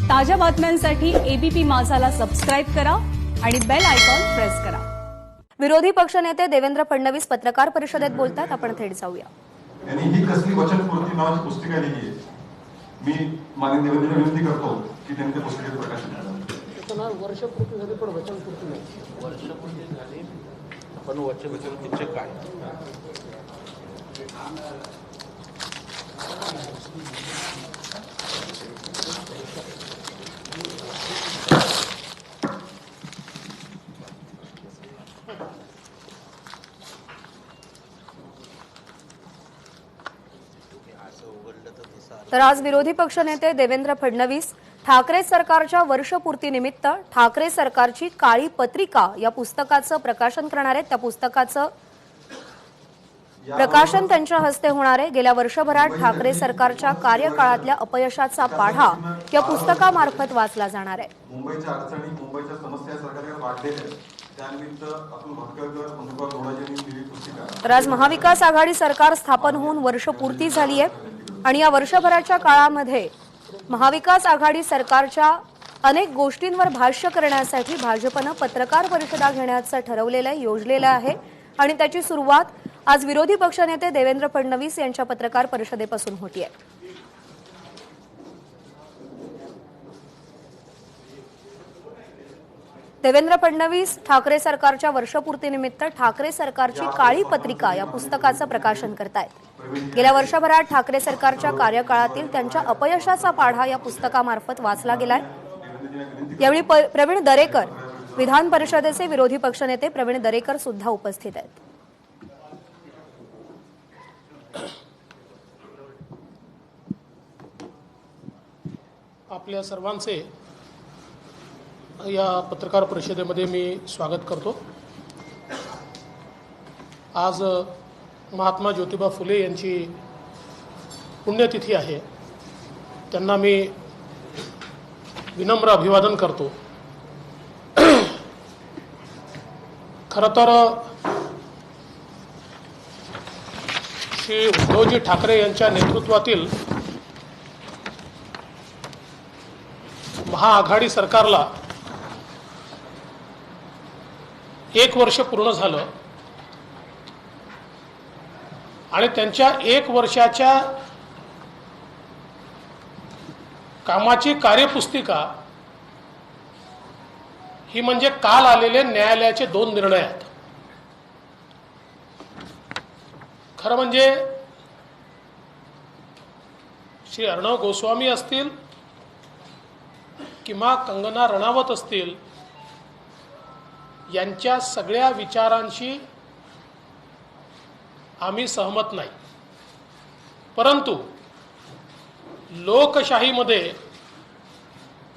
ताज्या बातम्यांसाठी ABP माझाला subscribe करा आणि बेल आयकॉन प्रेस करा। विरोधी पक्षनेते देवेंद्र फडणवीस पत्रकार परिषदेत बोलतात। आपण थेट जाऊया। यांनी ही कसली वचनपूर्ती नावाची पुस्तिका लिहिली आहे। मी माननीय देवेंद्र विनंती करतो की त्यांच्या पुस्तकाचे प्रकाशन करावे। वर्षपूर्ती झाली पण वचनपूर्ती नाही। वर्षपूर्ती झाली पण वचनपूर्तीचे काय? तर आज विरोधी पक्षनेते देवेंद्र फडणवीस ठाकरे सरकारच्या वर्षपूर्तीनिमित्त ठाकरे सरकारची काळी पत्रिका या पुस्तकाचं प्रकाशन करणार आहेत। त्या पुस्तकाचं प्रकाशन त्यांच्या हस्ते होणार आहे। गेल्या वर्षभरात ठाकरे सरकारच्या कार्यकाळातल्या अपयशाचा पाढा या पुस्तकामार्फत वाचला जाणार आहे। मुंबईच्या अडचणी, मुंबईच्या समस्या सरकारकडे वाढलेल्या आहेत। त्यानिमित्त अतुल भटकळकर, मधुकर दोडाजेंनी लिहिलेली पुस्तिका। तर आज महाविकास आघाडी सरकार स्थापन होऊन वर्षपूर्ती झाली आहे आणि या वर्षभराच्या काळामध्ये महाविकास आघाडी सरकारच्या अनेक गोष्टींवर भाष्य करण्यासाठी भाजपनं पत्रकार परिषदा घेण्याचं ठरवलेलं आहे, योजलेलं आहे आणि त्याची सुरुवात आज विरोधी पक्षनेते देवेंद्र फडणवीस यांच्या पत्रकार परिषदेपासून होती आहे। देवेंद्र फडणवीस ठाकरे सरकारच्या वर्षपूर्तीनिमित्त ठाकरे सरकारची काळी पत्रिका या पुस्तकाचं प्रकाशन करतायत। गेल्या वर्षभरात ठाकरे सरकारच्या कार्यकाळातील त्यांच्या अपयशाचा पाढा या पुस्तकामार्फत वाचला गेलाय। यावेळी प्रवीण दरेकर, विधान परिषदेचे विरोधी पक्षनेते प्रवीण दरेकर सुद्धा उपस्थित आहेत। आपल्या सर्वांचे या पत्रकार परिषदेमध्ये मी स्वागत करतो। आज महात्मा ज्योतिबा फुले यांची पुण्यतिथी आहे। त्यांना मी विनम्र अभिवादन करतो। खरं तर श्री उद्धवजी ठाकरे यांच्या नेतृत्वातील महाआघाडी सरकारला 1 वर्ष पूर्ण झालं आणि त्यांच्या 1 वर्षाच्या कामाची कार्यपुस्तिका ही म्हणजे काल आलेले न्यायालयाचे 2 निर्णय आहेत। खरं म्हणजे श्री अर्णव गोस्वामी असतील किंवा कंगना रणावत असतील, यांच्या सगळ्या विचारांशी आम्ही सहमत नाही, परंतु लोकशाहीमध्ये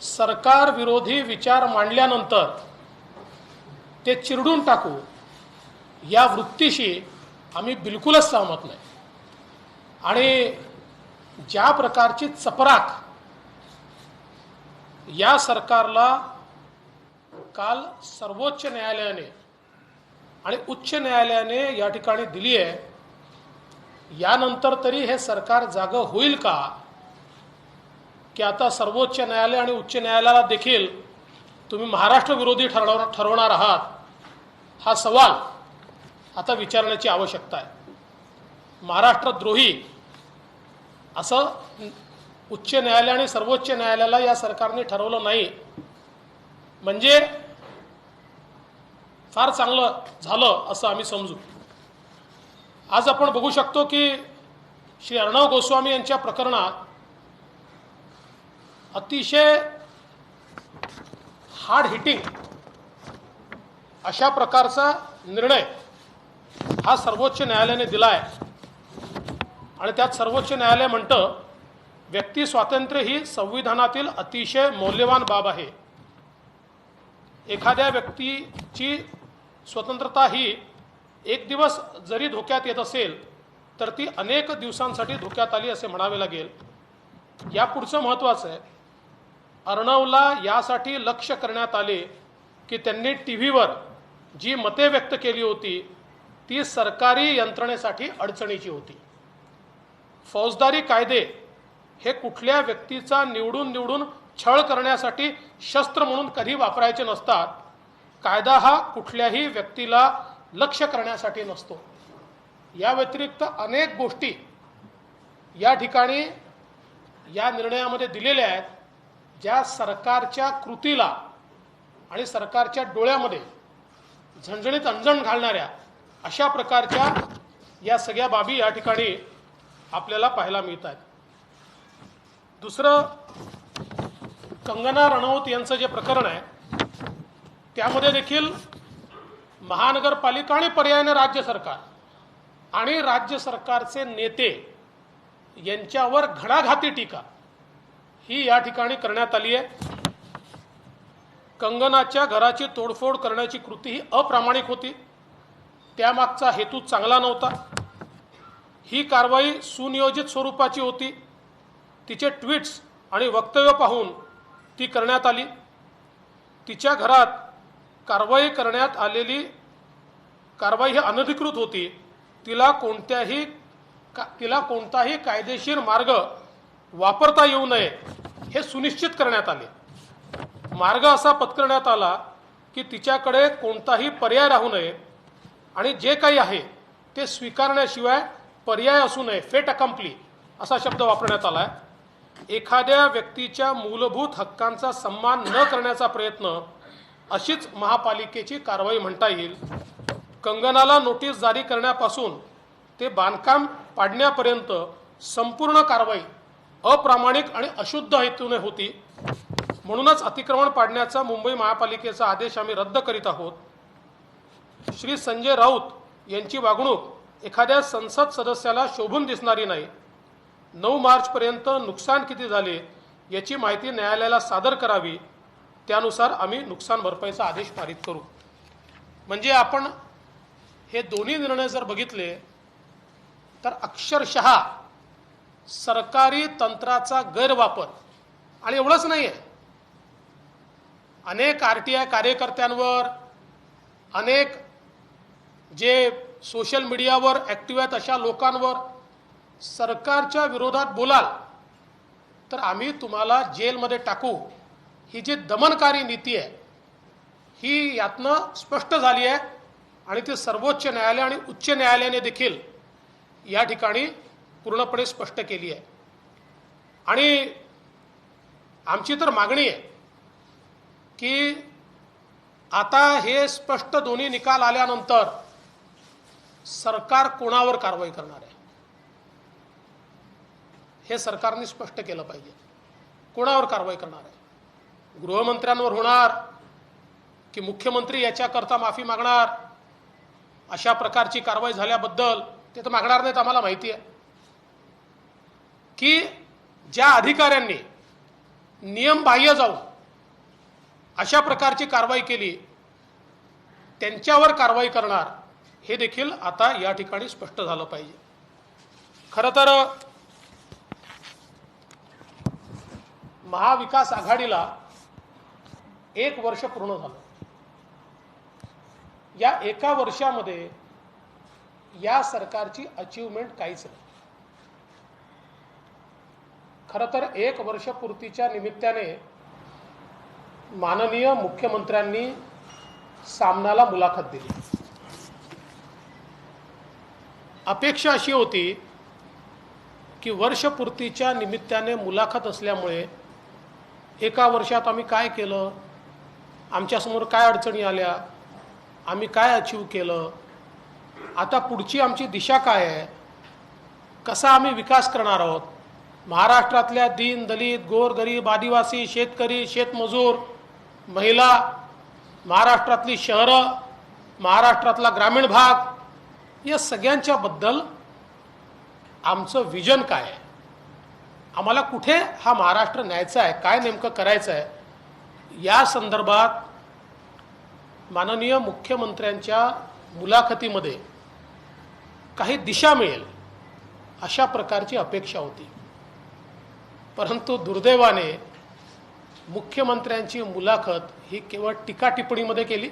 सरकार विरोधी विचार मांडल्यानंतर ते चिरडून टाकू या वृत्तीशी आम्ही बिलकुलच सहमत नाही। आणि ज्या प्रकारची चपराक या सरकारला काल सर्वोच्च न्यायालयाने आणि उच्च न्यायालयाने या ठिकाणी दिली आहे, यानंतर तरी हे सरकार जागं होईल का की आता सर्वोच्च न्यायालय आणि उच्च न्यायालयाला देखील तुम्ही महाराष्ट्र विरोधी ठरवणार आहात, हा सवाल आता विचारण्याची आवश्यकता आहे। महाराष्ट्रद्रोही असं उच्च न्यायालय आणि सर्वोच्च न्यायालयाला या सरकारने ठरवलं नाही म्हणजे फार चांगलं झालं असं आम्ही समजू। आज आपण बघू शकतो की श्री अर्णव गोस्वामी यांच्या प्रकरणात अतिशय हार्ड हिटिंग अशा प्रकारचा निर्णय हा सर्वोच्च न्यायालयाने दिला आहे आणि त्यात सर्वोच्च न्यायालय म्हणतं व्यक्ती स्वातंत्र्य ही संविधानातील अतिशय मौल्यवान बाब आहे। एखाद्या व्यक्तीची स्वतंत्रता ही एक दिवस जरी धोक्यात येत असेल तर ती अनेक दिवसांसाठी धोक्यात आली असे म्हणावे लागेल। या पुढचं महत्त्वाचं आहे, अर्णवला यासाठी लक्ष्य करण्यात आले की त्यांनी टीव्हीवर जी मते व्यक्त केली होती ती सरकारी यंत्रणेसाठी अडचणीची होती। फौजदारी कायदे हे कुठल्या व्यक्तीचा निवडून छळ करण्यासाठी शस्त्र म्हणून कधी वापरायचे नसतात. कायदा हा कुठल्याही व्यक्तीला लक्ष्य करण्यासाठी नसतो. या व्यतिरिक्त अनेक गोष्टी या ठिकाणी या निर्णयामध्ये दिलेल्या आहेत, ज्या सरकारच्या कृतीला आणि सरकारच्या डोळ्यामध्ये झणझणीत अंजन घालणाऱ्या अशा प्रकारच्या या सगळ्या बाबी या ठिकाणी आपल्याला पाहायला मिळत आहेत. दुसरं, कंगना रनौत यांचं जे प्रकरण आहे त्यामध्ये देखील महानगरपालिका आणि पर्यायाने राज्य सरकार आणि राज्य सरकारचे नेते यांच्यावर घणाघाती टीका ही या ठिकाणी करण्यात आली आहे. कंगनाच्या घराची तोडफोड करण्याची कृती ही अप्रामाणिक होती. त्यामागचा हेतू चांगला नव्हता. ही कारवाई सुनियोजित स्वरूपाची होती. तिचे ट्विट्स आणि वक्तव्य पाहून ती करण्यात आली. तिच्या घरात कारवाई करण्यात आलेली कारवाई ही अनधिकृत होती. तिला कोणताही कायदेशीर मार्ग वापरता येऊ नये हे सुनिश्चित करण्यात आले. मार्ग असा पत्करण्यात आला की तिच्याकडे कोणताही पर्याय राहू नये आणि जे काही आहे ते स्वीकारण्याशिवाय पर्याय असू नये. फेट अकम्प्ली असा शब्द वापरण्यात आला आहे. एखाद्या व्यक्तीच्या मूलभूत हक्कांचा सन्मान न करण्याचा प्रयत्न अशीच महापालिकेची कारवाई म्हणता येईल. कंगनाला नोटीस जारी करण्यापासून ते बांधकाम पाडण्यापर्यंत संपूर्ण कारवाई अप्रामाणिक आणि अशुद्ध हेतूने होती. म्हणूनच अतिक्रमण पाडण्याचा मुंबई महापालिकेचा आदेश आम्ही रद्द करीत आहोत. श्री संजय राऊत यांची वागणूक एखाद्या संसद सदस्याला शोभून दिसणारी नाही. 9 मार्चपर्यंत नुकसान किती झाले याची माहिती न्यायालयाला सादर करावी. त्यानुसार आम्ही नुकसान भरपाईचा आदेश पारित करू. म्हणजे आपण हे दोन्ही निर्णय जर बघितले तर अक्षरशः सरकारी तंत्राचा गैरवापर, आणि एवढंच नाही आहे, अनेक RTI कार्यकर्त्यांवर, अनेक जे सोशल मीडियावर ॲक्टिव्ह आहेत अशा लोकांवर सरकारच्या विरोधात बोलाल तर आम्ही तुम्हाला जेलमध्ये टाकू, ही जी दमनकारी नीती आहे ही यातनं स्पष्ट झाली आहे. आणि ती सर्वोच्च न्यायालय आणि उच्च न्यायालयाने देखील या ठिकाणी पूर्णपणे स्पष्ट केली आहे. आणि आमची तर मागणी आहे की आता हे स्पष्ट दोन्ही निकाल आल्यानंतर सरकार कोणावर कारवाई करणार आहे हे सरकारने स्पष्ट केलं पाहिजे. कोणावर कारवाई करणार आहे? गृहमंत्र्यांवर होणार की मुख्यमंत्री याच्याकरता माफी मागणार? अशा प्रकारची कारवाई झाल्याबद्दल ते तर मागणार नाहीत, आम्हाला माहिती आहे. की ज्या अधिकाऱ्यांनी नियमबाह्य जाऊन अशा प्रकारची कारवाई केली त्यांच्यावर कारवाई करणार हे देखील आता या ठिकाणी स्पष्ट झालं पाहिजे. खरं तर महाविकास आघाडीला 1 वर्ष पूर्ण झालं. या 1 वर्षामध्ये या सरकारची अचीवमेंट काहीच नाही. खरं तर 1 वर्षपूर्तीच्या निमित्ताने माननीय मुख्यमंत्र्यांनी सामनाला मुलाखत दिली. अपेक्षा अशी होती की वर्षपूर्तीच्या निमित्ताने मुलाखत असल्यामुळे 1 वर्षात आम्ही काय केलं, आमच्यासमोर काय अडचणी आल्या, आम्ही काय अचीव केलं, आता पुढची आमची दिशा काय आहे, कसा आम्ही विकास करणार आहोत, महाराष्ट्रातल्या दीन दलित गोरगरीब आदिवासी शेतकरी शेतमजूर महिला, महाराष्ट्रातली शहरं, महाराष्ट्रातला ग्रामीण भाग, या सगळ्यांच्या बद्दल आमचं विजन काय आहे, आम्हाला कुठे हा महाराष्ट्र न्यायचा आहे, काय नेमकं करायचं आहे, या संदर्भात माननीय मुख्यमंत्र्यांच्या मुलाखतीमध्ये काही दिशा मिळेल अशा प्रकारची अपेक्षा होती. परंतु दुर्दैवाने मुख्यमंत्र्यांची मुलाखत ही केवळ टीका टिप्पणीमध्ये केली.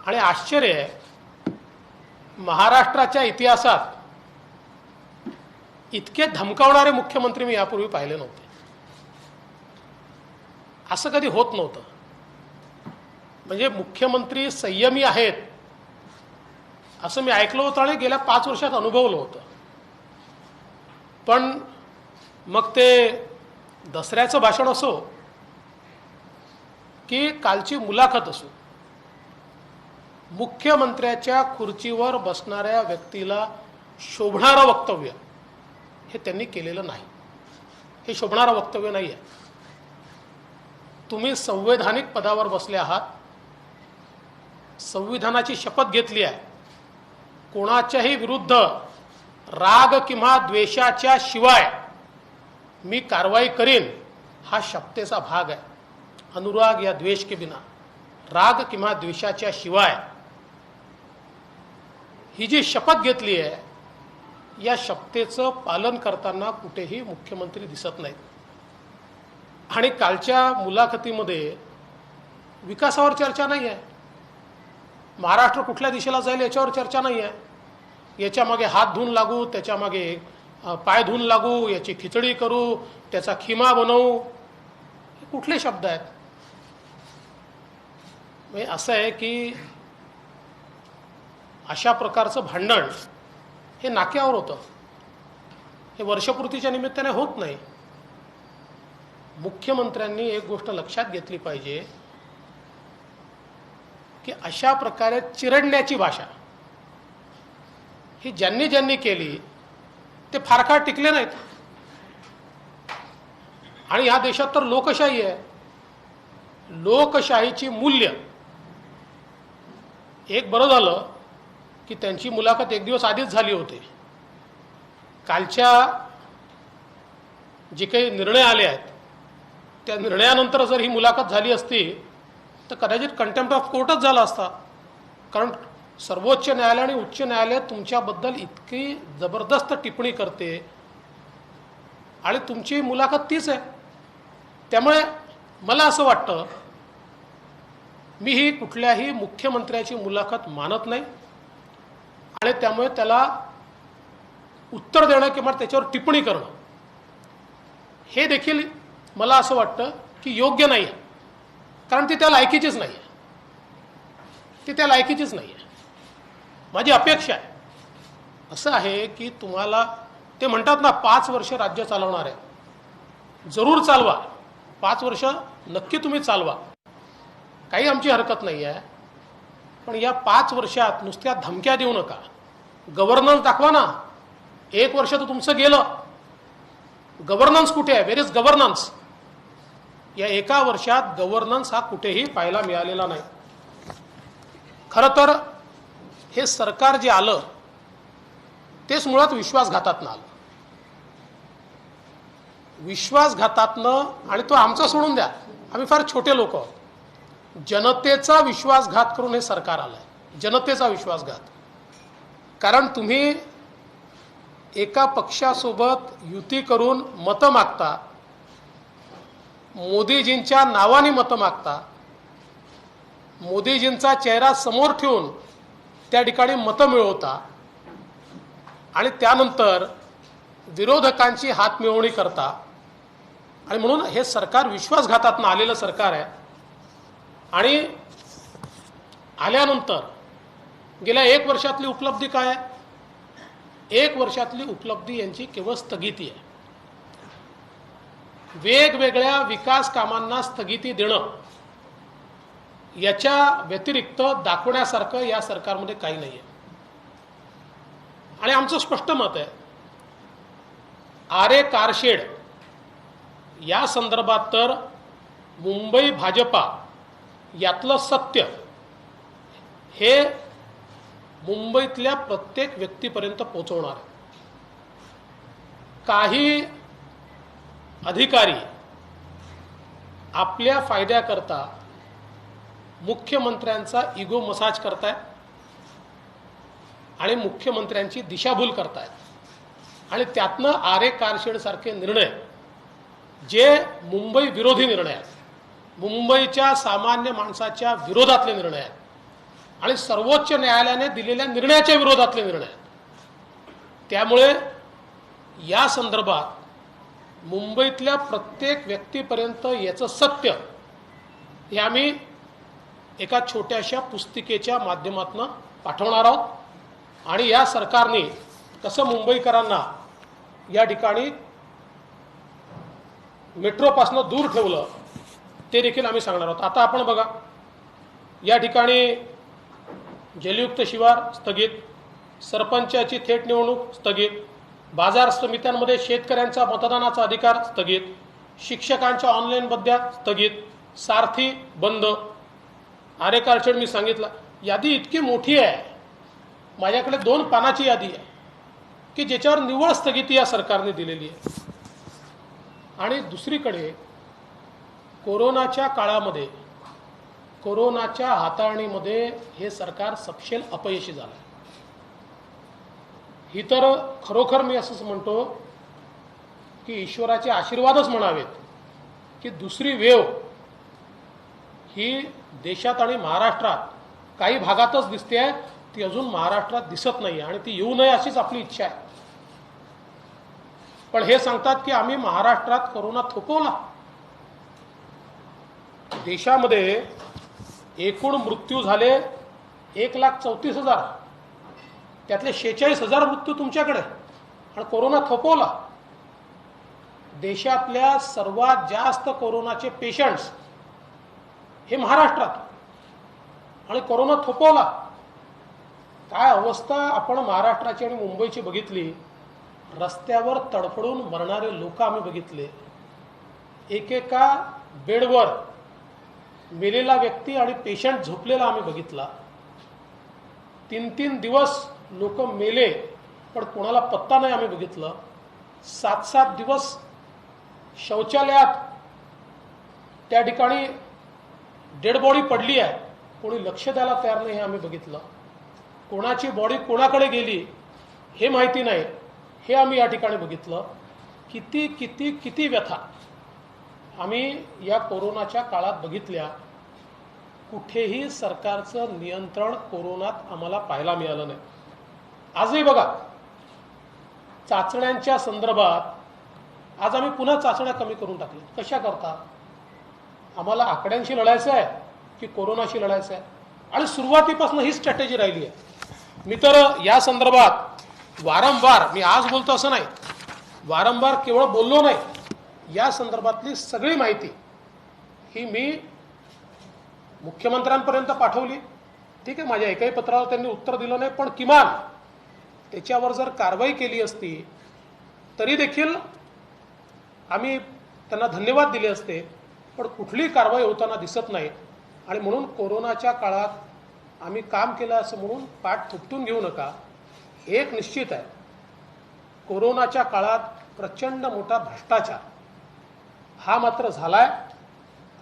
आणि आश्चर्य आहे, महाराष्ट्राच्या इतिहासात इतके धमकावणारे मुख्यमंत्री मी यापूर्वी पाहिले नव्हते. असं कधी होत नव्हतं. म्हणजे मुख्यमंत्री संयमी आहेत असं मी ऐकलं होतं आणि गेल्या 5 वर्षात अनुभवलं होतं. पण मग ते दसऱ्याचं भाषण असो की कालची मुलाखत असो, मुख्यमंत्र्याच्या खुर्चीवर बसणाऱ्या व्यक्तीला शोभणारं वक्तव्य हे त्यांनी केलेलं नाही. हे शोभणारं वक्तव्य नाही आहे. तुम्ही संवैधानिक पदावर बसले आहात, संविधानाची शपथ घेतली आहे, कोणाच्याही विरुद्ध राग किंवा द्वेषाच्या शिवाय मी कारवाई करीन हा शपथेचा भाग आहे. अनुराग या द्वेष के बिना, राग किंवा द्वेषाच्या शिवाय ही जी शपथ घेतली आहे या शपथेचं पालन करताना कुठेही मुख्यमंत्री दिसत नाहीत. आणि कालच्या मुलाखतीमध्ये विकासावर चर्चा नाही आहे, महाराष्ट्र कुठल्या दिशेला जाईल याच्यावर चर्चा नाही आहे. याच्या मागे हात धुवून लागू, त्याच्या मागे पाय धुवून लागू, याची खिचडी करू, त्याचा खिमा बनवू, हे कुठले शब्द आहेत? म्हणजे असं आहे की अशा प्रकारचं भांडण हे नाक्यावर होतं. हे वर्षपूर्तीच्या निमित्ताने होत नाही. मुख्यमंत्र्यांनी एक गोष्ट लक्षात घेतली पाहिजे की अशा प्रकारे चिरडण्याची भाषा ही ज्यांनी ज्यांनी केली ते फार काळ टिकले नाहीत. आणि या देशात तर लोकशाही आहे. लोकशाहीची मूल्य, एक बरं झालं की त्यांची मुलाखत एक दिवस आधीच झाली होती. कालच्या जे काही निर्णय आले आहेत त्या निर्णयानंतर जर ही मुलाखत झाली असती तर कदाचित कंटेम्प्ट ऑफ कोर्टच झाला असता. कारण सर्वोच्च न्यायालय आणि उच्च न्यायालय तुमच्याबद्दल इतकी जबरदस्त टिप्पणी करते आणि तुमची मुलाखत तीच आहे. त्यामुळे मला असं वाटतं, मी ही कुठल्याही मुख्यमंत्र्याची मुलाखत मानत नाही आणि त्यामुळे त्याला उत्तर देणं किंवा त्याच्यावर टिप्पणी करणं हे देखील मला असं वाटतं की योग्य नाही आहे. कारण ती त्या लायकीचीच नाही आहे. ती त्या लायकीचीच नाही आहे. माझी अपेक्षा आहे असं आहे की तुम्हाला, ते म्हणतात ना 5 वर्ष राज्य चालवणार आहे, जरूर चालवा. 5 वर्ष नक्की तुम्ही चालवा, काही आमची हरकत नाही आहे. पण या 5 वर्षात नुसत्या धमक्या देऊ नका. गव्हर्नन्स दाखवा ना. 1 वर्ष तर तुमचं गेलं. गव्हर्नन्स कुठे आहे? वेर इज गव्हर्नन्स? या 1 वर्षात गव्हर्नन्स हा कुठेही पाहायला मिळालेला नाही. खरं तर हे सरकार जे आलं तेच मुळात विश्वासघातातनं आलं. विश्वासघातातनं, आणि तो आमचा सोडून द्या, आम्ही फार छोटे लोक आहोत. जनतेचा विश्वासघात करून हे सरकार आलंय. जनतेचा विश्वासघात. कारण तुम्ही एका पक्षासोबत युती करून मतं मागता, मोदीजींच्या नावाने मतं मागता, मोदीजींचा चेहरा समोर ठेवून त्या ठिकाणी मतं मिळवता आणि त्यानंतर विरोधकांची हातमिळवणी करता. आणि म्हणून हे सरकार विश्वासघातातनं आलेलं सरकार आहे. आणि आल्यानंतर गेल्या 1 वर्षातली उपलब्धी काय आहे? 1 वर्षातली उपलब्धी यांची केवळ स्थगिती आहे. वेगवेगळ्या विकास कामांना स्थगिती देणं याच्या व्यतिरिक्त दाखवण्यासारखं या सरकारमध्ये काही नाही आहे. आणि आमचं स्पष्ट मत आहे, आरे कारशेड या संदर्भात तर मुंबई भाजपा यातलं सत्य हे मुंबईतल्या प्रत्येक व्यक्तीपर्यंत पोहोचवणार. काही अधिकारी आपल्या फायद्याकरता मुख्यमंत्र्यांचा इगो मसाज करतायत आणि मुख्यमंत्र्यांची दिशाभूल करतायत. आणि त्यातनं आरे कारशेड सारखे निर्णय जे मुंबई विरोधी निर्णय आहेत, मुंबईच्या सामान्य माणसाच्या विरोधातले निर्णय आहेत आणि सर्वोच्च न्यायालयाने दिलेल्या निर्णयाच्या विरोधातले निर्णय आहेत. त्यामुळे या संदर्भात मुंबईतल्या प्रत्येक व्यक्तीपर्यंत याचं सत्य हे आम्ही एका छोट्याशा पुस्तिकेच्या माध्यमातून पाठवणार आहोत आणि या सरकारने कसं मुंबईकरांना या ठिकाणी मेट्रोपासून दूर ठेवलं ते देखील आम्ही सांगणार आहोत. आता आपण बघा, या ठिकाणी जलयुक्त शिवार स्थगित, सरपंचाची थेट निवडणूक स्थगित, बाजार समित्यांमध्ये शेतकऱ्यांचा मतदानाचा अधिकार स्थगित, शिक्षकांच्या ऑनलाईन बद्द्या स्थगित, सारथी बंद, आरे कारशेड मी सांगितलं. यादी इतकी मोठी आहे, माझ्याकडे 2 पानाची यादी आहे की ज्याच्यावर निव्वळ स्थगिती या सरकारने दिलेली आहे. आणि दुसरीकडे कोरोनाच्या काळामध्ये, कोरोनाच्या हाताळणीमध्ये हे सरकार सपशेल अपयशी झालं. ही तर खरोखर मी असंच म्हणतो की ईश्वराचे आशीर्वादच म्हणावेत की दुसरी वेव ही देशात आणि महाराष्ट्रात काही भागातच दिसते आहे, ती अजून महाराष्ट्रात दिसत नाही आणि ती येऊ नये अशीच आपली इच्छा आहे. पण हे सांगतात की आम्ही महाराष्ट्रात कोरोना थोपवला. देशामध्ये एकूण मृत्यू झाले 1,34,000, त्यातले 46,000 मृत्यू तुमच्याकडे, आणि कोरोना थोपवला. देशातल्या सर्वात जास्त कोरोनाचे पेशंट्स हे महाराष्ट्रात, आणि कोरोना थोपवला. काय अवस्था आपण महाराष्ट्राची आणि मुंबईची बघितली. रस्त्यावर तडफडून मरणारे लोक आम्ही बघितले, एकेका बेडवर मेलेला व्यक्ती आणि पेशंट झोपलेला आम्ही बघितला. 3-3 दिवस लोक मेले पण कोणाला पत्ता नाही आम्ही बघितलं. 7-7 दिवस शौचालयात त्या ठिकाणी डेड बॉडी पडली आहे, कोणी लक्ष द्यायला तयार नाही हे आम्ही बघितलं. कोणाची बॉडी कोणाकडे गेली हे माहिती नाही हे आम्ही या ठिकाणी बघितलं. किती किती किती व्यथा आम्ही या कोरोनाच्या काळात बघितल्या. कुठेही सरकारचं नियंत्रण कोरोनात आम्हाला पाहायला मिळालं नाही. आजही बघा, चाचण्यांच्या संदर्भात आज आम्ही पुन्हा चाचण्या कमी करून टाकल्या. कशा करता? आम्हाला आकड्यांशी लढायचं आहे की कोरोनाशी लढायचं आहे? आणि सुरुवातीपासून ही स्ट्रॅटेजी राहिली आहे. मी तर या संदर्भात वारंवार, मी आज बोलतो असं नाही, वारंवार केवळ बोललो नाही, या संदर्भातली सगळी माहिती ही मी मुख्यमंत्र्यांपर्यंत पाठवली. ठीक आहे, माझ्या एकाही पत्रावर त्यांनी उत्तर दिलं नाही, पण किमान त्याच्यावर जर कारवाई केली असती तरी देखील आम्ही त्यांना धन्यवाद दिले असते. पण कुठली कारवाई होताना दिसत नाही. आणि म्हणून कोरोनाच्या काळात आम्ही काम केलं असं म्हणून पाठ थुपटून घेऊ नका. एक निश्चित आहे, कोरोनाच्या काळात प्रचंड मोठा भ्रष्टाचार हा मात्र झालाय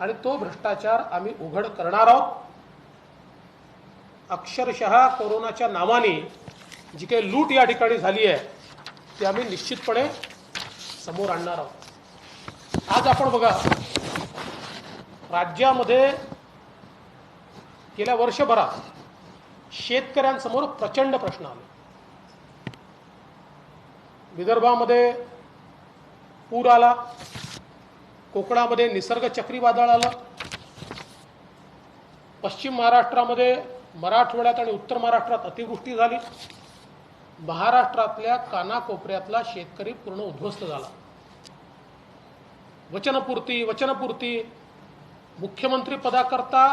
आणि तो भ्रष्टाचार आम्ही उघड करणार आहोत. अक्षरशः कोरोनाच्या नावाने जी काही लूट या ठिकाणी झाली आहे ती आम्ही निश्चितपणे समोर आणणार आहोत. आज आपण बघा, राज्यामध्ये गेल्या वर्षभरात शेतकऱ्यांसमोर प्रचंड प्रश्न आले. विदर्भामध्ये पूर आला, कोकणामध्ये निसर्ग चक्रीवादळ आलं, पश्चिम महाराष्ट्रामध्ये, मराठवाड्यात आणि उत्तर महाराष्ट्रात अतिवृष्टी झाली. महाराष्ट्रातल्या कानाकोपऱ्यातला शेतकरी पूर्ण उद्ध्वस्त झाला. वचनपूर्ती मुख्यमंत्री पदाकरता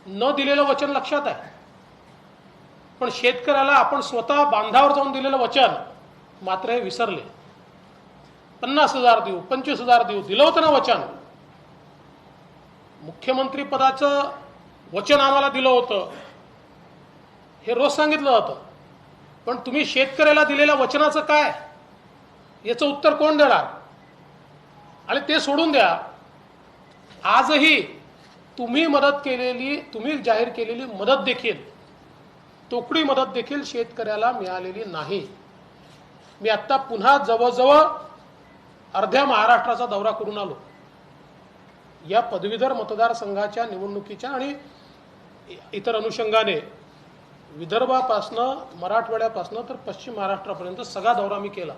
न दिलेलं वचन लक्षात आहे, पण शेतकऱ्याला आपण स्वतः बांधावर जाऊन दिलेलं वचन मात्र हे विसरले. 50,000 देऊ, 25,000 देऊ, दिलं होतं ना वचन. मुख्यमंत्री पदाचं वचन आम्हाला दिलं होतं हे रोज सांगितलं जातं, पण तुम्ही शेतकऱ्याला दिलेल्या वचनाचं काय याचं उत्तर कोण देणार? आणि ते सोडून द्या, आजही तुम्ही जाहीर केलेली मदत देखील, तोकडी मदत देखील शेतकऱ्याला मिळालेली नाही. मी आता पुन्हा जवळजवळ अर्ध्या महाराष्ट्राचा दौरा करून आलो. या पदवीधर मतदारसंघाच्या निवडणुकीच्या आणि इतर अनुषंगाने विदर्भापासनं, मराठवाड्यापासनं तर पश्चिम महाराष्ट्रापर्यंत सगळा दौरा मी केला.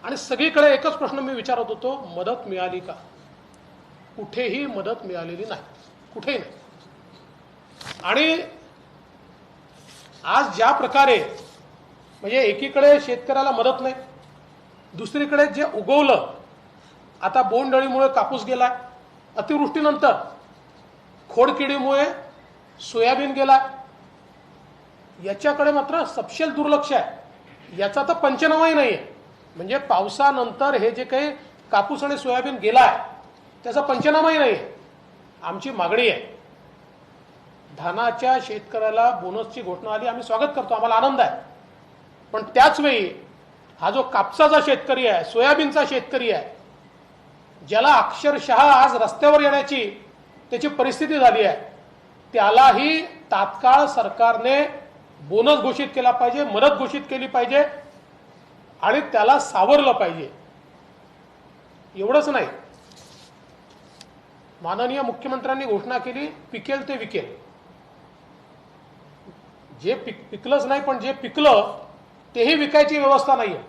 आणि सगळीकडे एकच प्रश्न मी विचारत होतो, मदत मिळाली का? कुठेही मदत मिळालेली नाही, कुठेही नाही. आणि आज ज्या प्रकारे म्हणजे एकीकडे शेतकऱ्याला मदत नाही, दुसरीकडे जे उगवलं, आता बोंडअळीमुळे कापूस गेलाय, अतिवृष्टीनंतर खोडकिडीमुळे सोयाबीन गेलाय, याच्याकडे मात्र सपशेल दुर्लक्ष आहे. याचा तर पंचनामाही नाही आहे. म्हणजे पावसानंतर हे जे काही कापूस आणि सोयाबीन गेलाय त्याचा पंचनामाही नाही आहे. आमची मागणी आहे, धानाच्या शेतकऱ्याला बोनसची घोषणा आली, आम्ही स्वागत करतो, आम्हाला आनंद आहे. पण त्याच वेळी हा जो कापसाचा शेतकरी आहे, सोयाबीनचा शेतकरी आहे, ज्याला अक्षरशः आज रस्त्यावर येण्याची त्याची परिस्थिती झाली आहे, त्यालाही तात्काळ सरकारने बोनस घोषित केला पाहिजे, मदत घोषित केली पाहिजे आणि त्याला सावरलं पाहिजे. एवढंच नाही, माननीय मुख्यमंत्र्यांनी घोषणा केली पिकेल ते विकेल. जे पिकलंच नाही, पण जे पिकलं तेही विकायची व्यवस्था नाही आहे.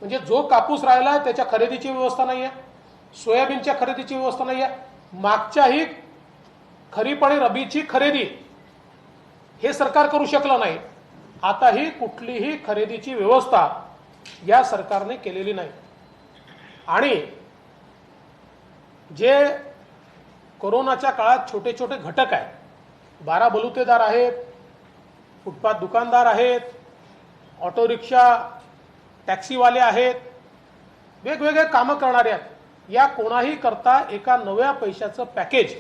म्हणजे जो कापूस राहिला त्याच्या खरेदीची व्यवस्था नाही आहे, सोयाबीनच्या खरेदीची व्यवस्था नाही आहे, मागच्याही खरीप आणि रबीची खरेदी हे सरकार करू शकलं नाही. आताही कुठलीही खरेदीची व्यवस्था या सरकारने केलेली नाही. आणि जे कोरोनाच्या काळात छोटे छोटे घटक आहेत, 12 बलुतेदार आहेत, फुटपाथ दुकानदार आहेत, ऑटो रिक्षा टॅक्सीवाले आहेत, वेगवेगळे कामं करणारे आहेत, या कोणाही करता एका नव्या पैशाचं पॅकेज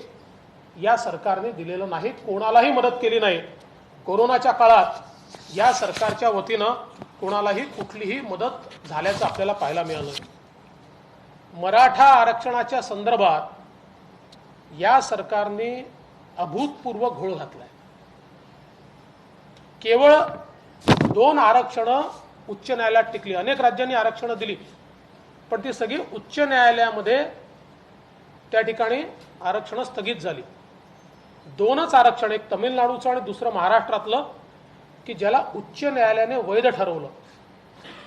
या सरकारने दिलेलं नाही, कोणालाही मदत केली नाही. कोरोनाच्या काळात या सरकारच्या वतीनं कोणालाही कुठलीही मदत झाल्याचं आपल्याला पाहायला मिळालं. मराठा आरक्षणाच्या संदर्भात या सरकारने अभूतपूर्व घोळ घातलाय. केवळ 2 आरक्षणं उच्च न्यायालयात टिकली. अनेक राज्यांनी आरक्षणं दिली, पण ती सगळी उच्च न्यायालयामध्ये त्या ठिकाणी आरक्षणं स्थगित झाली. 2च आरक्षण, एक तमिळनाडूचं आणि दुसरं महाराष्ट्रातलं, की ज्याला उच्च न्यायालयाने वैध ठरवलं.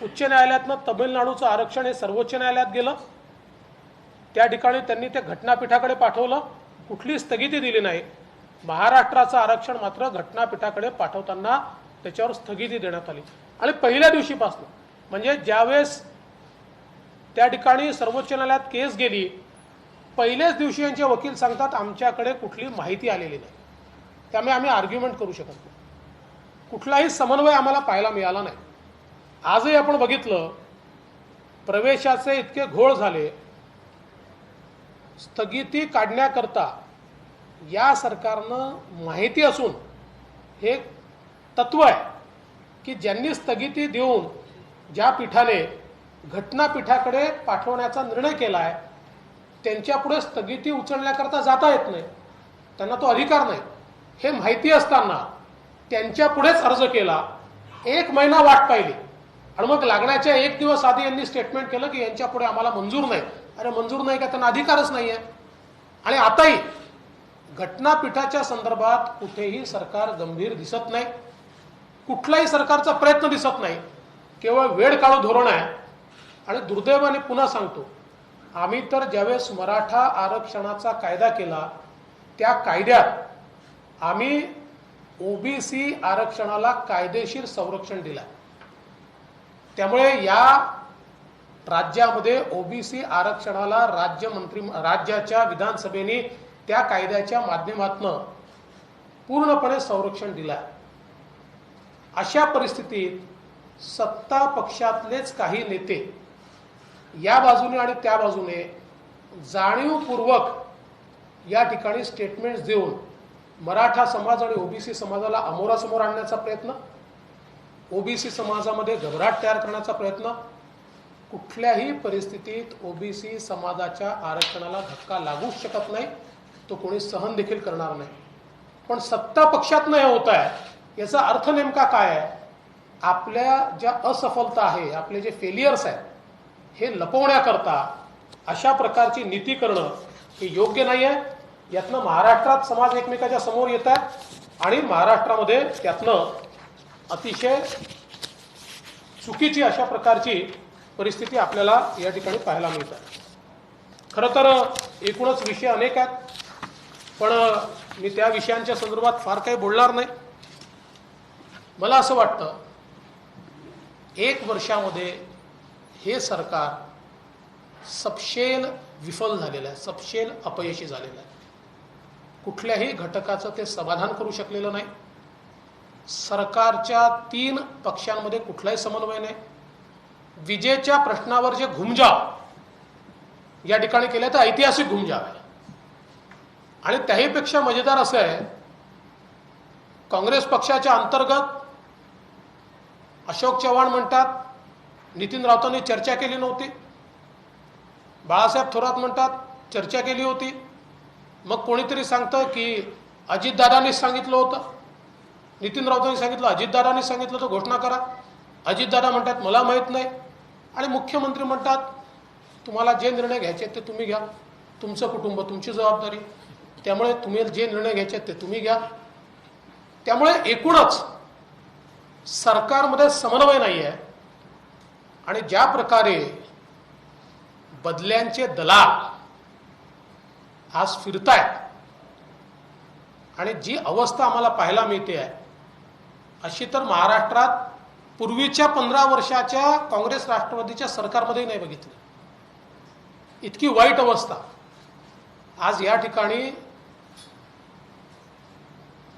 उच्च न्यायालयातनं तमिळनाडूचं आरक्षण हे सर्वोच्च न्यायालयात गेलं. त्या ठिकाणी त्यांनी ते घटनापीठाकडे पाठवलं, कुठली स्थगिती दिली नाही. महाराष्ट्राचं आरक्षण मात्र घटनापीठाकडे पाठवताना त्याच्यावर स्थगिती देण्यात आली. आणि पहिल्या दिवशीपासून, म्हणजे ज्यावेळेस त्या ठिकाणी सर्वोच्च न्यायालयात केस गेली, पहिल्याच दिवशी यांचे वकील सांगतात आमच्याकडे कुठली माहिती आलेली नाही, त्यामुळे आम्ही आर्ग्युमेंट करू शकत नाही. कुठलाही समन्वय आम्हाला पाहायला मिळाला नाही. आजही आपण बघितलं, प्रवेशाचे इतके घोळ झाले. स्थगिती काढण्याकरता या सरकारनं माहिती असून हे तत्व आहे की ज्यांनी स्थगिती देऊन ज्या पीठाने घटनापीठाकडे पाठवण्याचा निर्णय केला आहे त्यांच्यापुढे स्थगिती उचलण्याकरता जाता येत नाही, त्यांना तो अधिकार नाही. हे माहिती असताना त्यांच्यापुढेच अर्ज केला, 1 महिना वाट पाहिली आणि मग लागण्याच्या 1 दिवस आधी यांनी स्टेटमेंट केलं की यांच्यापुढे आम्हाला मंजूर नाही. अरे मंजूर नाही का, त्यांना अधिकारच नाही आहे. आणि आताही घटनापीठाच्या संदर्भात कुठेही सरकार गंभीर दिसत नाही, कुठलाही सरकारचा प्रयत्न दिसत नाही, केवळ वेळ काढू धोरण आहे. आणि दुर्दैवाने पुन्हा सांगतो, आम्ही तर ज्यावेळेस मराठा आरक्षणाचा कायदा केला त्या कायद्यात आम्ही ओबीसी आरक्षणाला कायदेशीर संरक्षण दिलं. त्यामुळे या राज्यामध्ये ओबीसी आरक्षणाला राज्याच्या विधानसभेने त्या कायद्याच्या माध्यमातून पूर्णपणे संरक्षण दिलं. अशा परिस्थितीत सत्ता पक्षातलेच काही नेते या बाजूने आणि त्या बाजूने जाणीवपूर्वक या ठिकाणी स्टेटमेंट्स देऊन मराठा समाज आणि ओबीसी समाजाला अमोरासमोर आणण्याचा प्रयत्न, ओबीसी समाजामध्ये घबराट तयार करण्याचा प्रयत्न, कुठल्याही परिस्थितीत ओबीसी समाजाच्या आरक्षणाला धक्का लागूच शकत नाही, तो कोणी सहन देखील करणार नाही. पण सत्ता पक्षात नाही होत आहे, याचा अर्थ नेमका काय आहे? आपल्या ज्या असफलता आहे, आपले जे फेलियर्स आहेत, हे लपवण्याकरता अशा प्रकारची नीती करणं हे योग्य नाही आहे. यातनं महाराष्ट्रात समाज एकमेकाच्या समोर येत आहे आणि महाराष्ट्रामध्ये त्यातनं अतिशय चुकीची अशा प्रकारची परिस्थिती आपल्याला या ठिकाणी पाहायला मिळते. खरं तर एकूणच विषय अनेक आहेत, पण मी त्या विषयांच्या संदर्भात फार काही बोलणार नाही. मला असं वाटतं 1 वर्षामध्ये हे सरकार सपशेल विफल झालेलं आहे, सपशेल अपयशी झालेलं आहे. कुठल्याही घटकाचं ते समाधान करू शकलेलं नाही. सरकारच्या 3 पक्षांमध्ये कुठलाही समन्वय नाही. विजेच्या प्रश्नावर जे घुमजाव या ठिकाणी केलं तर ऐतिहासिक घुमजाव आहे. आणि त्याहीपेक्षा मजेदार असं आहे, काँग्रेस पक्षाच्या अंतर्गत अशोक चव्हाण म्हणतात नितीन राऊतांनी चर्चा केली नव्हती, बाळासाहेब थोरात म्हणतात चर्चा केली होती, मग कोणीतरी सांगतं की अजितदादांनीच सांगितलं होतं, नितीन राऊतांनी सांगितलं, अजितदादांनी सांगितलं तर घोषणा करा. अजितदादा म्हणतात मला माहीत नाही, आणि मुख्यमंत्री म्हणतात तुम्हाला जे निर्णय घ्यायचे ते तुम्ही घ्या, तुमचं कुटुंब तुमची जबाबदारी, त्यामुळे तुम्ही जे निर्णय घ्यायचे ते तुम्ही घ्या. त्यामुळे एकूणच सरकारमध्ये समन्वय नाही आहे. आणि ज्या प्रकारे बदल्यांचे दलाल आज फिरतायत आणि जी अवस्था आम्हाला पाहायला मिळते आहे, अशी तर महाराष्ट्रात पूर्वीच्या 15 वर्षाच्या काँग्रेस राष्ट्रवादीच्या सरकारमध्येही नाही बघितली. इतकी वाईट अवस्था आज या ठिकाणी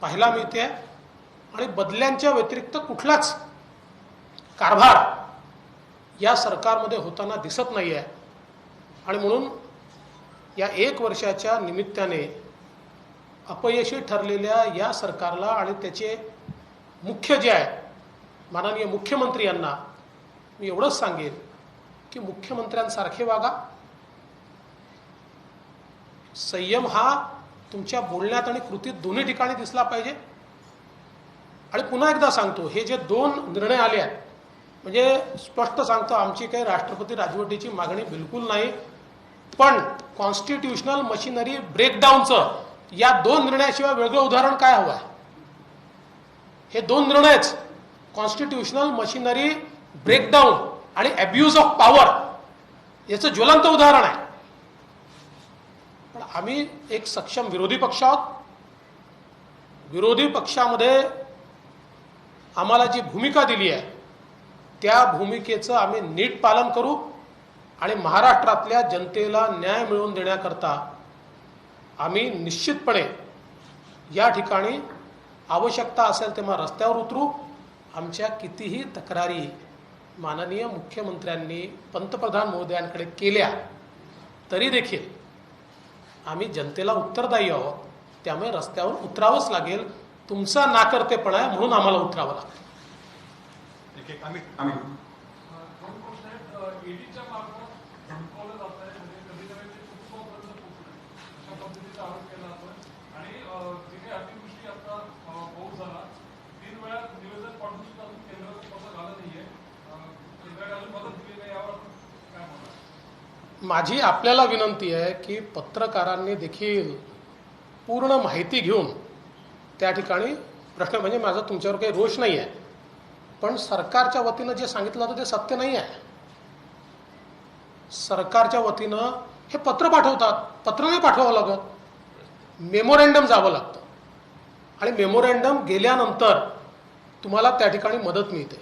पाहायला मिळते आहे. आणि बदल्यांच्या व्यतिरिक्त कुठलाच कारभार या सरकारमध्ये होताना दिसत नाही आहे. आणि म्हणून या 1 वर्षाच्या निमित्ताने अपयशी ठरलेल्या या सरकारला आणि त्याचे मुख्य जे आहे माननीय मुख्यमंत्री यांना मी एवढंच सांगेन की मुख्यमंत्र्यांसारखे वागा. संयम हा तुमच्या बोलण्यात आणि कृतीत दोन्ही ठिकाणी दिसला पाहिजे. आणि पुन्हा एकदा सांगतो, हे जे 2 निर्णय आले आहेत, म्हणजे स्पष्ट सांगतो आमची काही राष्ट्रपती राजवटीची मागणी बिलकुल नाही, पण कॉन्स्टिट्यूशनल मशिनरी ब्रेकडाऊनचं या 2 निर्णयाशिवाय वेगळं उदाहरण काय हवं आहे? हे 2 निर्णयच कॉन्स्टिट्यूशनल मशिनरी ब्रेकडाऊन आणि अब्यूज ऑफ पॉवर याचं ज्वलंत उदाहरण आहे. पण आम्ही एक सक्षम विरोधी पक्ष आहोत. विरोधी पक्षामध्ये आम्हाला जी भूमिका दिली आहे त्या भूमिकेचं आम्ही नीट पालन करू आणि महाराष्ट्रातल्या जनतेला न्याय मिळवून देण्याकरता आम्ही निश्चितपणे या ठिकाणी आवश्यकता असेल तेव्हा रस्त्यावर उतरू. आमच्या कितीही तक्रारी माननीय मुख्यमंत्र्यांनी पंतप्रधान महोदयांकडे केल्या तरी देखील आम्ही जनतेला उत्तरदायी आहोत. त्यामुळे रस्त्यावर उतरावंच लागेल. तुमचा नाकर्तेपणा आहे म्हणून आम्हाला उतरावं लागतं. माझी आपल्याला विनंती आहे की पत्रकारांनी देखील पूर्ण माहिती घेऊन त्या ठिकाणी प्रश्न, म्हणजे माझा तुमच्यावर काही रोष नाही आहे, पण सरकारच्या वतीनं जे सांगितलं होतं ते सत्य नाही आहे. सरकारच्या वतीनं हे पत्र पाठवतात, पत्र नाही पाठवावं लागत, मेमोरँडम जावं लागतं. आणि मेमोरँडम गेल्यानंतर तुम्हाला त्या ठिकाणी मदत मिळते.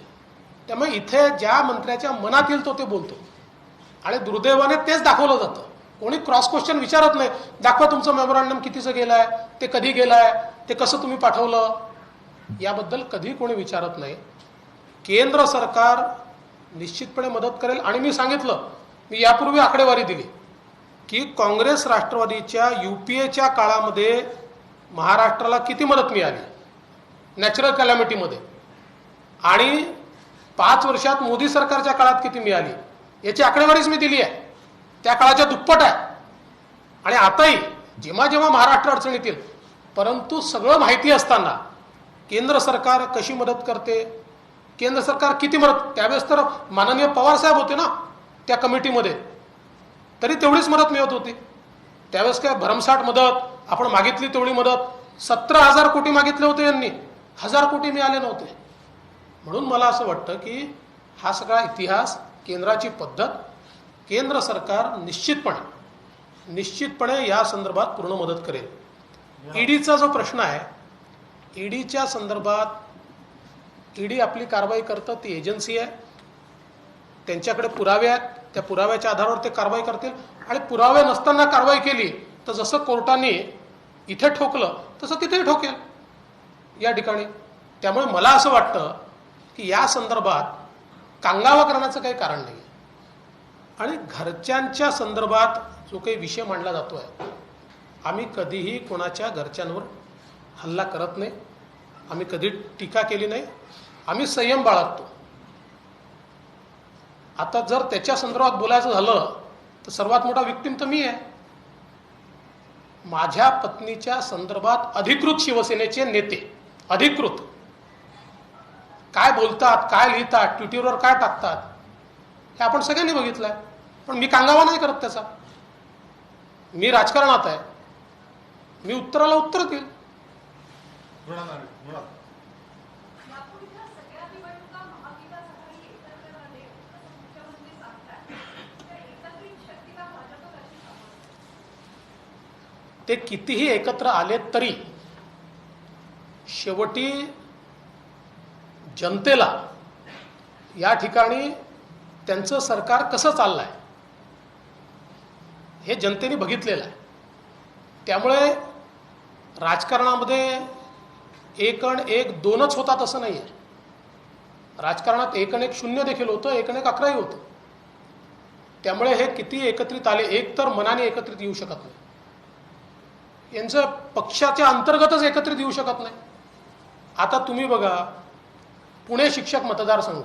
त्यामुळे इथे ज्या मंत्र्याच्या मनात येईल तो ते बोलतो आणि दुर्दैवाने तेच दाखवलं जातं. कोणी क्रॉस क्वेश्चन विचारत नाही, दाखवा तुमचं मेमोरँडम कितीचं गेलं आहे, ते कधी गेलं आहे, ते कसं तुम्ही पाठवलं, याबद्दल कधी कोणी विचारत नाही. केंद्र सरकार निश्चितपणे मदत करेल. आणि मी सांगितलं, मी यापूर्वी आकडेवारी दिली की काँग्रेस राष्ट्रवादीच्या UPAच्या काळामध्ये महाराष्ट्राला किती मदत मिळाली नॅचरल कॅलॅमिटीमध्ये, आणि 5 वर्षात मोदी सरकारच्या काळात किती मिळाली याची आकडेवारीच मी दिली आहे. त्या काळाच्या दुप्पट आहे. आणि आताही जेव्हा जेव्हा महाराष्ट्र अडचणीत येईल, परंतु सगळं माहिती असताना केंद्र सरकार कशी मदत करते, केंद्र सरकार किती मदत, त्यावेळेस तर माननीय पवार साहेब होते ना त्या कमिटीमध्ये, तरी तेवढीच मदत मिळत होती. त्यावेळेस काय भरमसाठ मदत, आपण मागितली तेवढी मदत, 17,000 कोटी मागितले होते यांनी, 1,000 कोटी मिळाले नव्हते. म्हणून मला असं वाटतं की हा सगळा इतिहास, केंद्राची पद्धत, केंद्र सरकार निश्चितपणे या संदर्भात पूर्ण मदत करेल. ईडीचा जो प्रश्न आहे, ईडीच्या संदर्भात ईडी आपली कारवाई करतं, ती एजन्सी आहे, त्यांच्याकडे पुरावे आहेत, त्या पुराव्याच्या आधारावर ते कारवाई करतील. आणि पुरावे नसताना कारवाई केली तर जसं कोर्टाने इथे ठोकलं तसं तिथेही ठोकेल या ठिकाणी. त्यामुळे मला असं वाटतं की या संदर्भात कांगावा करण्याचं काही कारण नाही. आणि घरच्यांच्या संदर्भात जो काही विषय मांडला जातो आहे, आम्ही कधीही कोणाच्या घरच्यांवर हल्ला करत नाही, आम्ही कधी टीका केली नाही, आम्ही संयम बाळगतो. आता जर त्याच्या संदर्भात बोलायचं झालं तर सर्वात मोठा विक्टिम तर मी आहे. माझ्या पत्नीच्या संदर्भात अधिकृत शिवसेनेचे नेते अधिकृत काय बोलतात, काय लिहितात, ट्विटरवर काय टाकतात हे आपण सगळ्यांनी बघितलंय. पण मी कांगावा नाही करत त्याचा. मी राजकारणात आहे, मी उत्तराला उत्तर देईल. ते कितीही एकत्र आले तरी शेवटी जनतेला या ठिकाणी त्यांचं सरकार कसं चाललंय हे जनतेने बघितलेलं आहे. त्यामुळे राजकारणामध्ये 1 आणि 1 2च होतात असं नाही आहे. राजकारणात 1 आणि 1 0 देखील होतं, 1 आणि 1 11ही होतं. त्यामुळे हे किती एकत्रित आले, एक तर मनाने एकत्रित येऊ शकत नाही, यांचं पक्षाच्या अंतर्गतच एकत्रित येऊ शकत नाही. आता तुम्ही बघा, पुणे शिक्षक मतदारसंघ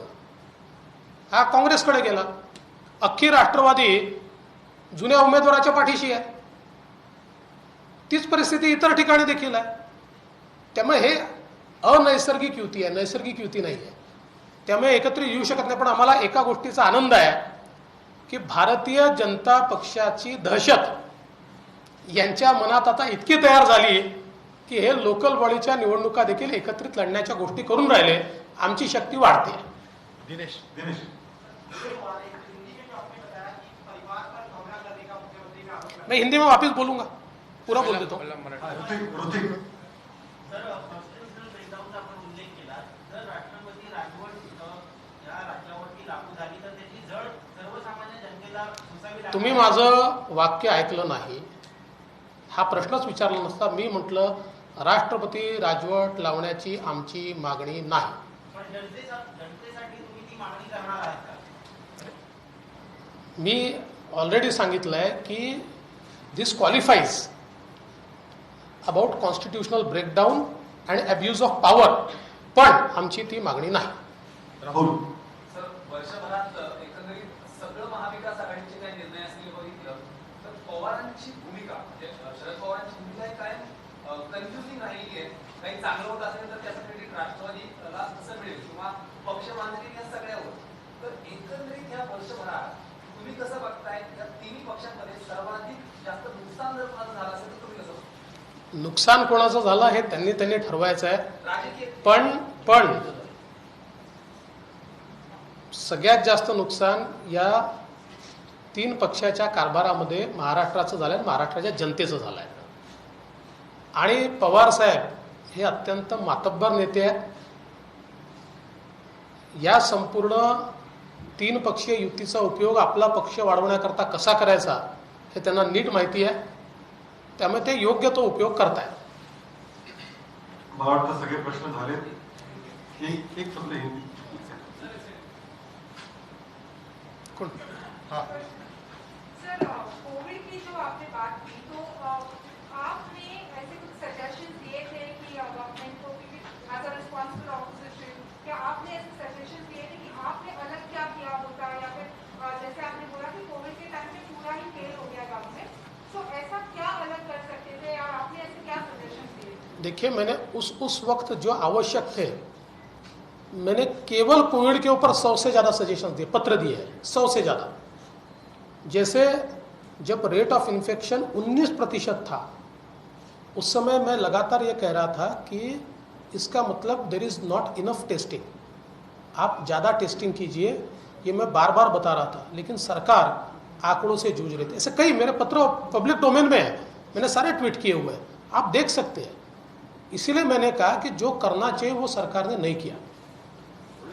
हा काँग्रेसकडे गेला, अख्खी राष्ट्रवादी जुन्या उमेदवाराच्या पाठीशी आहे. तीच परिस्थिती इतर ठिकाणी देखील आहे. त्यामुळे हे अनैसर्गिक युती आहे, नैसर्गिक युती नाही आहे. त्यामुळे एकत्रित येऊ शकत नाही. पण आम्हाला एका गोष्टीचा आनंद आहे की भारतीय जनता पक्षाची दहशत यांच्या मनात आता इतकी तयार झाली की हे लोकल बॉडीच्या निवडणुका देखील एकत्रित लढण्याच्या गोष्टी करून राहिले. आमची शक्ती वाढते. दिनेश मैं हिंदी में वापस बोलूंगा, पूरा बोल देता हूँ. ऋतिक तुम्ही माझं वाक्य ऐकलं नाही. हा प्रश्नच विचारला नसता. मी म्हटलं राष्ट्रपती राजवट लावण्याची आमची मागणी नाही. मी ऑलरेडी सांगितलंय की this qualifies about constitutional breakdown and abuse of power, पण आमची ती मागणी नाही. राहुल सर, वर्षभरात एकंदरीत सगळं महाविकास आघाडीचे काही निर्णय असलेले बघितलं तर पवारांची भूमिका म्हणजे शरद पवारांची भूमिका काय कन्फ्युजिंग राहिली आहे. काही चांगलं होत असेल तर त्याचं क्रेडिट राष्ट्रवादीला कसं मिळेल किंवा पक्ष बांधणी या सगळ्यावर. तर एकंदरीत या वर्षभरात तुम्ही कसं बघताय, या तिन्ही पक्षांमध्ये सर्वाधिक जास्त नुकसान जर कोणाचं झालं असेल तर तुम्ही कसं बघताय? नुकसान कोणाचं झालं हे त्यांनी ठरवायचं आहे. राजकीय पण सगळ्यात जास्त नुकसान या 3 पक्षाच्या कारभारामध्ये महाराष्ट्राचं झालंय, महाराष्ट्राच्या जनतेचं झालंय. आणि पवार साहेब हे अत्यंत मातब्बर नेते आहेत. या संपूर्ण 3 पक्षीय युतीचा उपयोग आपला पक्ष वाढवण्याकरता कसा करायचा हे त्यांना नीट माहिती आहे. त्यामुळे ते योग्य तो उपयोग करतायत. मला वाटतं सगळे प्रश्न झाले. एक शब्द हिंदी कोण? सर, कोविड की जो आपने बात की तो आपने ऐसे कुछ सजेशन दिए थे कि गवर्नमेंट को भी एज अ रिस्पॉन्सिबल ऑपोजिशन, क्या आपने ऐसे सजेशन दिए थे कि आपने अलग क्या किया होता, या फिर जैसे आपने बोला कि कोविड के टाइम में पूरा ही फेल हो गया गवर्नमेंट, तो ऐसा क्या अलग कर सकते थे, और आपने ऐसे क्या सजेशन दिए? देखिए, मैंने उस वक्त जो आवश्यक थे, मैंने केवल कोविड के ऊपर 100 से ज़्यादा सजेशन दिए, पत्र दिए हैं 100 से ज़्यादा. जैसे जब रेट ऑफ इन्फेक्शन 19% था, उस समय मैं लगातार ये कह रहा था कि इसका मतलब there is not enough testing, आप ज़्यादा टेस्टिंग कीजिए. ये मैं बार बार बता रहा था, लेकिन सरकार आंकड़ों से जूझ रही थी. ऐसे कई मेरे पत्र पब्लिक डोमेन में है, मैंने सारे ट्वीट किए हुए हैं. आप देख सकते हैं। इसीलिए मैंने कहा कि जो करना चाहिए वो सरकार ने नहीं किया।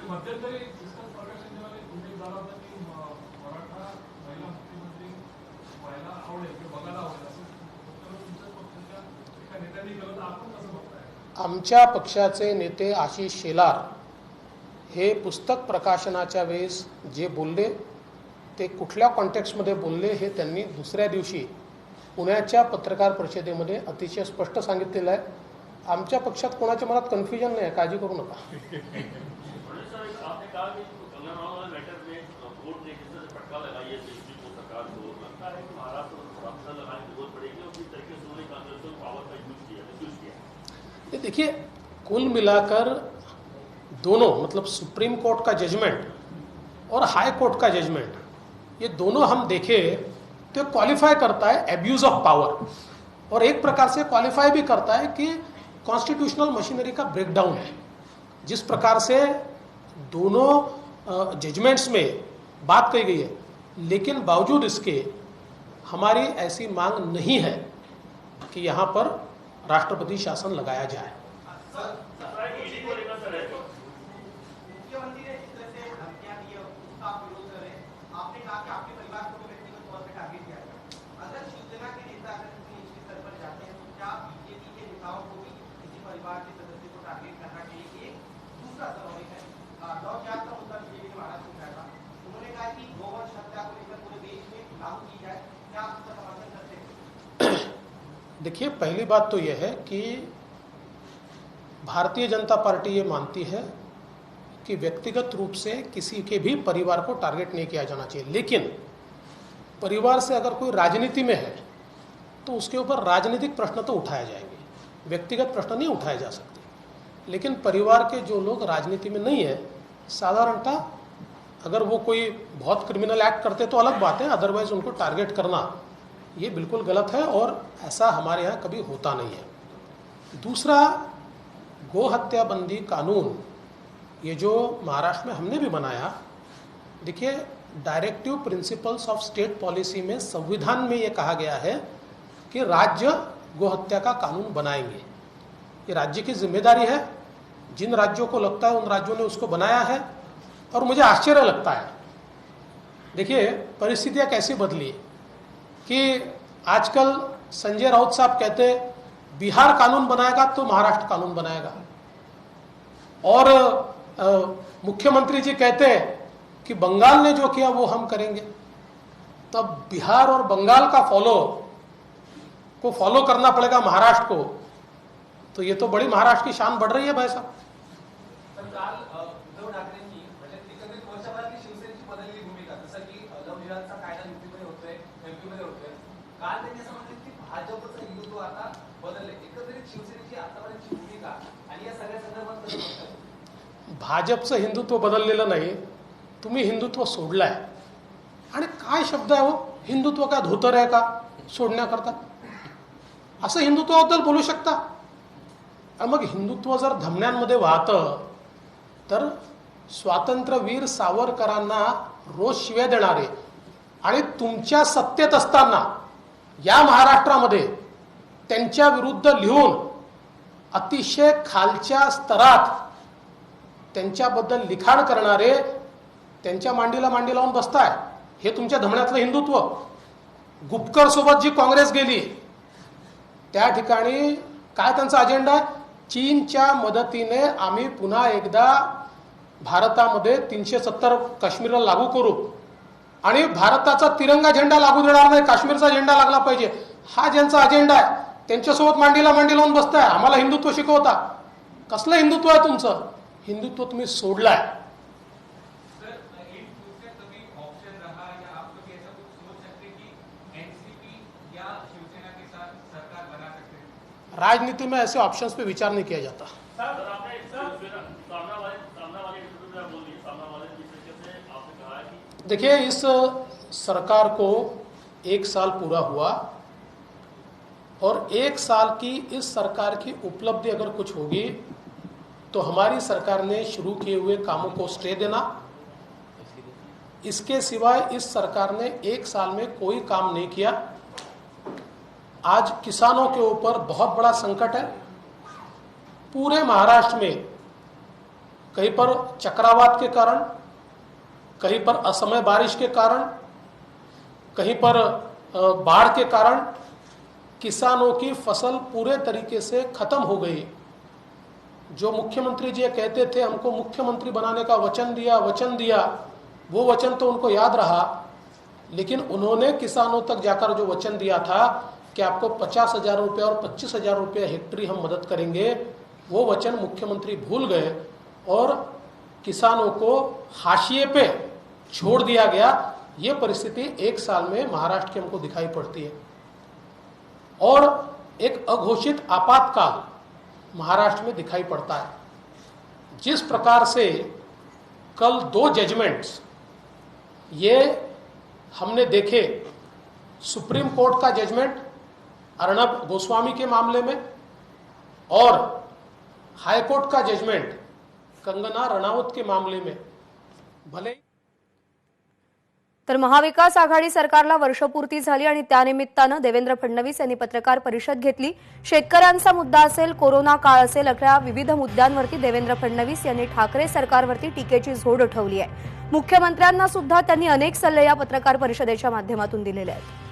मध्यंतरी पुस्तक प्रकाशन जेव्हा उल्लेख झाला होता की मराठा महिला मुख्यमंत्री व्हायला आवडेल किंवा बघायला आवडेल असं तुमच्या पक्षाच्या एका नेत्यांनी केलं, तर आपण कसं बघताय? आमच्या पक्षाचे नेते आशिष शेलार हे पुस्तक प्रकाशनाच्या वेळेस जे बोलले ते कुठल्या कॉन्टेक्स्टमध्ये बोलले हे त्यांनी दुसऱ्या दिवशी पुण्याच्या पत्रकार परिषदेमध्ये अतिशय स्पष्ट सांगितलेलं आहे। आमच्या पक्षात कोणाच्या मनात कन्फ्युजन नाही आहे, काळजी करू नका। आपने कहा कि कंगना रनौत मैटर में कोर्ट ने किस तरह फटका लगाई है बीजेपी को, सरकार को लगता है कि महाराष्ट्र में रास्ता लगाने की जरूरत पड़ेगी और किस तरीके से उन्होंने कांग्रेस पावर का यूज किया। ये देखिए, कुल मिलाकर दोनों मतलब सुप्रीम कोर्ट का जजमेंट और हाई कोर्ट का जजमेंट, ये दोनों हम देखें तो क्वालिफाई करता है एब्यूज ऑफ पावर और एक प्रकार से क्वालिफाई भी करता है कि कॉन्स्टिट्यूशनल मशीनरी का ब्रेकडाउन है। जिस प्रकार से दोनों जजमेंट्स में बात कही गई है, लेकिन बावजूद इसके हमारी ऐसी मांग नहीं है कि यहाँ पर राष्ट्रपति शासन लगाया जाए। मुख्यमंत्री ने जिस तरह से धमकियां दी है उसका आप विरोध कर रहे हैं। आपने कहा कि आपके परिवार को भी व्यक्तिगत तौर पर टारगेट किया जाए। अगर शिवसेना के नेता अगर निचले स्तर पर जाते हैं तो क्या बीजेपी के नेताओं को भी किसी परिवार के सदस्य को टारगेट करना चाहिए? एक दूसरा सवाल है, लॉ का मुद्दा बीजेपी ने महाराष्ट्र में उठाया था। उन्होंने कहा कि गोवंश हत्या को लेकर पूरे देश में लागू की जाए, क्या आप उसका समर्थन करते हैं? देखिए, पहली बात तो यह है कि भारतीय जनता पार्टी ये मानती है कि व्यक्तिगत रूप से किसी के भी परिवार को टारगेट नहीं किया जाना चाहिए, लेकिन परिवार से अगर कोई राजनीति में है तो उसके ऊपर राजनीतिक प्रश्न तो उठाए जाएंगे, व्यक्तिगत प्रश्न नहीं उठाए जा सकते। लेकिन परिवार के जो लोग राजनीति में नहीं है, साधारणतः अगर वो कोई बहुत क्रिमिनल एक्ट करते तो अलग बात है, अदरवाइज उनको टारगेट करना ये बिल्कुल गलत है और ऐसा हमारे यहाँ कभी होता नहीं है। दूसरा, गो हत्या बंदी कानून ये जो महाराष्ट्र में हमने भी बनाया, देखिए directive principles of state policy में संविधान में ये कहा गया है कि राज्य गो हत्या का कानून बनाएंगे। ये राज्य की जिम्मेदारी है, जिन राज्यों को लगता है उन राज्यों ने उसको बनाया है। और मुझे आश्चर्य लगता है, देखिए परिस्थितियाँ कैसी बदली कि आजकल संजय राउत साहब कहते बिहार कानून बनाएगा तो महाराष्ट्र कानून बनाएगा, और मुख्यमंत्री जी कहते हैं कि बंगाल ने जो किया वो हम करेंगे। तब बिहार और बंगाल का फॉलो करना पड़ेगा महाराष्ट्र को, तो ये तो बड़ी महाराष्ट्र की शान बढ़ रही है भाई साहब। तर काल उद्धव ठाकरेंनी म्हणजे एकंदरीत वर्षभरातली शिवसेनेची बदललेली भूमिका, जसं की लव्ह जिहादचा कायदा युपीमध्ये होतोय, एमपीमध्ये होतोय, काल त्यांनी असं म्हटलं की भाजपचं हिंदुत्व आता बदलले। एकंदरीत शिवसेनेची आतापर्यंतची भूमिका आणि या सगळ्या संदर्भात कसं बघताय? भाजपचं हिंदुत्व बदललेलं नाही, तुम्ही हिंदुत्व सोडलाय। आणि काय शब्द आहे हो, हिंदुत्व काय धोतर आहे का सोडण्याकरता? असं हिंदुत्वाबद्दल बोलू शकता? आणि मग हिंदुत्व जर धमन्यांमध्ये वाहतं तर स्वातंत्र्यवीर सावरकरांना रोज शिव्या देणारे आणि तुमच्या सत्तेत असताना या महाराष्ट्रामध्ये त्यांच्या विरुद्ध लिहून अतिशय खालच्या स्तरात त्यांच्याबद्दल लिखाण करणारे त्यांच्या मांडीला मांडी लावून बसताय, हे तुमच्या धमण्यातलं हिंदुत्व। गुपकर सोबत जी काँग्रेस गेली त्या ठिकाणी काय त्यांचा अजेंडा आहे? चीनच्या मदतीने आम्ही पुन्हा एकदा भारतामध्ये 370 काश्मीरला लागू करू आणि भारताचा तिरंगा झेंडा लागू देणार नाही, काश्मीरचा झेंडा लागला पाहिजे, हा ज्यांचा अजेंडा आहे त्यांच्यासोबत मांडीला मांडी लावून बसताय। आम्हाला हिंदुत्व शिकवता, कसलं हिंदुत्व आहे तुमचं? हिंदुत्व तुम्ही सोडलाय। सर, इन फ्यूचर कभी ऑप्शन रहा या आप कभी ऐसा कुछ सोच सकते कि एनसीपी या शिवसेना के साथ सरकार बना सकते हैं? राजनीति में ऐसे ऑप्शंस पे विचार नहीं किया जाता। सर आपने सामना वाले इंटरव्यू में बोल दिए, सामना वाले जिस तरीके से आपने कहा है कि देखिए, इस सरकार को 1 साल पूरा हुआ और 1 साल की इस सरकार की उपलब्धि अगर कुछ होगी तो हमारी सरकार ने शुरू किए हुए कामों को स्टे देना। इसके सिवाय इस सरकार ने 1 साल में कोई काम नहीं किया। आज किसानों के ऊपर बहुत बड़ा संकट है। पूरे महाराष्ट्र में कहीं पर चक्रवात के कारण, कहीं पर असमय बारिश के कारण, कहीं पर बाढ़ के कारण किसानों की फसल पूरे तरीके से खत्म हो गई। जो मुख्यमंत्री जी कहते थे हमको मुख्यमंत्री बनाने का वचन दिया, वो वचन तो उनको याद रहा, लेकिन उन्होंने किसानों तक जाकर जो वचन दिया था कि आपको 50,000 रुपये और 25,000 रुपये हेक्टेरी हम मदद करेंगे, वो वचन मुख्यमंत्री भूल गए और किसानों को हाशिए पे छोड़ दिया गया। ये परिस्थिति एक साल में महाराष्ट्र के हमको दिखाई पड़ती है और एक अघोषित आपातकाल महाराष्ट्र में दिखाई पड़ता है। जिस प्रकार से कल 2 जजमेंट्स ये हमने देखे, सुप्रीम कोर्ट का जजमेंट अर्णब गोस्वामी के मामले में और हाई कोर्ट का जजमेंट कंगना रणावत के मामले में, भले तर महाविकास आघाडी सरकारला वर्षपूर्ती झाली आणि त्यानिमित्तानं देवेंद्र फडणवीस यांनी पत्रकार परिषद घेतली। शेतकऱ्यांचा मुद्दा असेल, कोरोना काळ असेल, अशा विविध मुद्द्यांवरती देवेंद्र फडणवीस यांनी ठाकरे सरकारवरती टीकेची झोड उठवली आहे। मुख्यमंत्र्यांना सुद्धा त्यांनी अनेक सल्ले या पत्रकार परिषदेच्या माध्यमातून दिलेले आहेत।